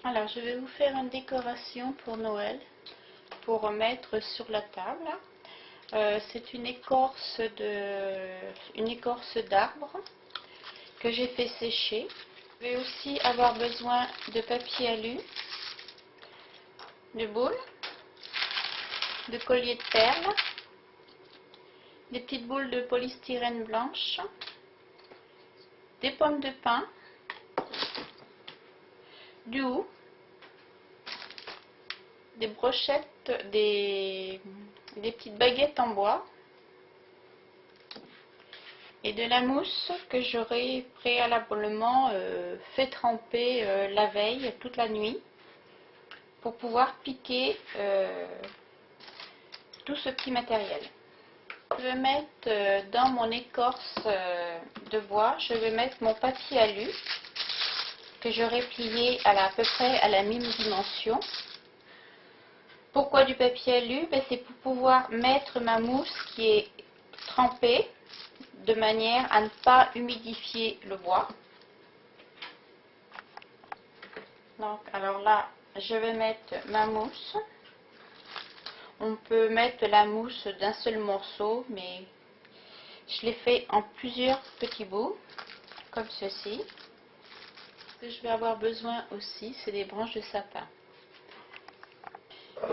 Alors, je vais vous faire une décoration pour Noël, pour mettre sur la table. C'est une écorce d'arbre que j'ai fait sécher. Je vais aussi avoir besoin de papier alu, de boules, de colliers de perles, des petites boules de polystyrène blanche, des pommes de pin, du hou, des brochettes, des petites baguettes en bois et de la mousse que j'aurai préalablement fait tremper la veille, toute la nuit, pour pouvoir piquer tout ce petit matériel. Je vais mettre dans mon écorce de bois, je vais mettre mon papier alu que j'aurai plié à peu près à la même dimension. Pourquoi du papier alu? C'est pour pouvoir mettre ma mousse qui est trempée de manière à ne pas humidifier le bois. Donc, alors là, je vais mettre ma mousse. On peut mettre la mousse d'un seul morceau, mais je l'ai fait en plusieurs petits bouts, comme ceci. Ce que je vais avoir besoin aussi, c'est des branches de sapin.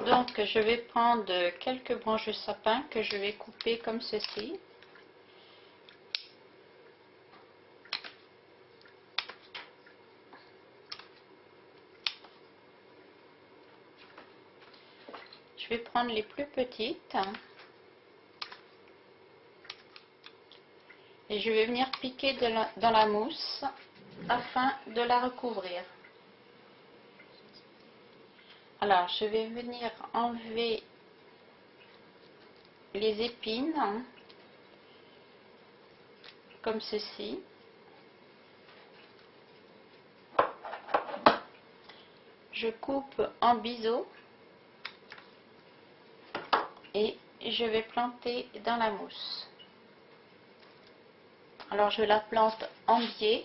Donc, je vais prendre quelques branches de sapin que je vais couper comme ceci. Je vais prendre les plus petites et je vais venir piquer dans la mousse afin de la recouvrir. Alors, je vais venir enlever les épines comme ceci. Je coupe en biseau et je vais planter dans la mousse. Alors, je la plante en biais.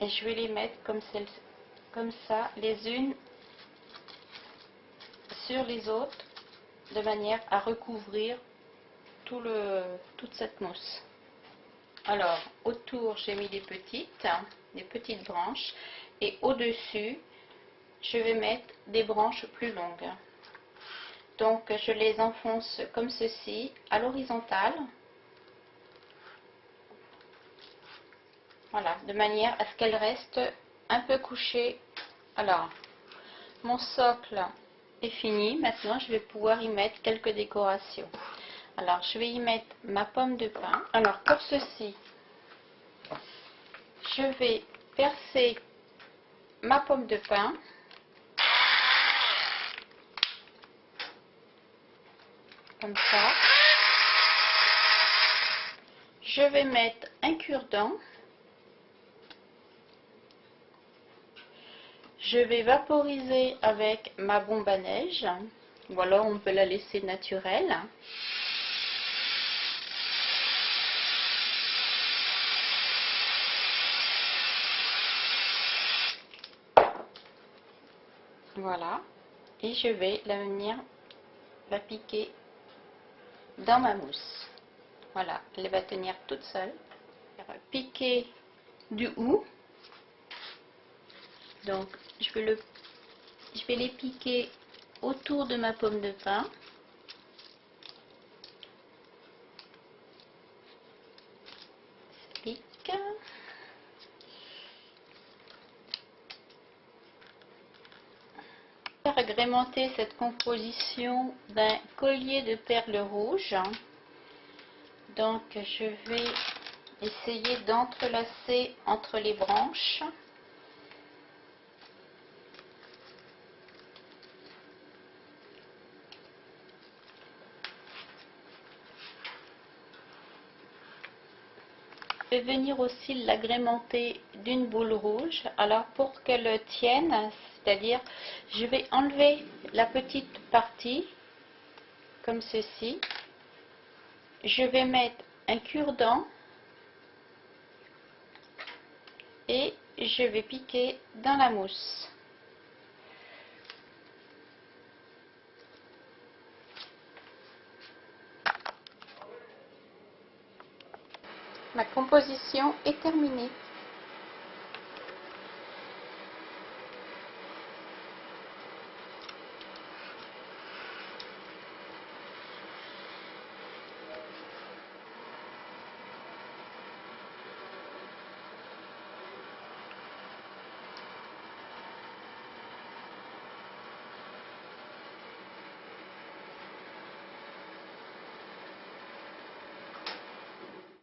Et je vais les mettre comme ça, les unes sur les autres, de manière à recouvrir toute cette mousse. Alors, autour, j'ai mis des petites branches, et au-dessus, je vais mettre des branches plus longues. Donc, je les enfonce comme ceci, à l'horizontale. Voilà, de manière à ce qu'elles restent un peu couchées. Alors, mon socle est fini. Maintenant, je vais pouvoir y mettre quelques décorations. Alors, je vais y mettre ma pomme de pin. Alors, pour ceci, je vais percer ma pomme de pin. Comme ça. Je vais mettre un cure-dent. Je vais vaporiser avec ma bombe à neige. Ou alors, on peut la laisser naturelle. Voilà, et je vais venir la piquer dans ma mousse. Voilà, elle va tenir toute seule. Piquer du hou. Donc, je vais les piquer autour de ma pomme de pin. Pique. Agrémenter cette composition d'un collier de perles rouges. Donc, je vais essayer d'entrelacer entre les branches. Je vais venir aussi l'agrémenter d'une boule rouge. Alors, pour qu'elle tienne, c'est-à-dire, je vais enlever la petite partie, comme ceci. Je vais mettre un cure-dent je vais piquer dans la mousse. Ma composition est terminée.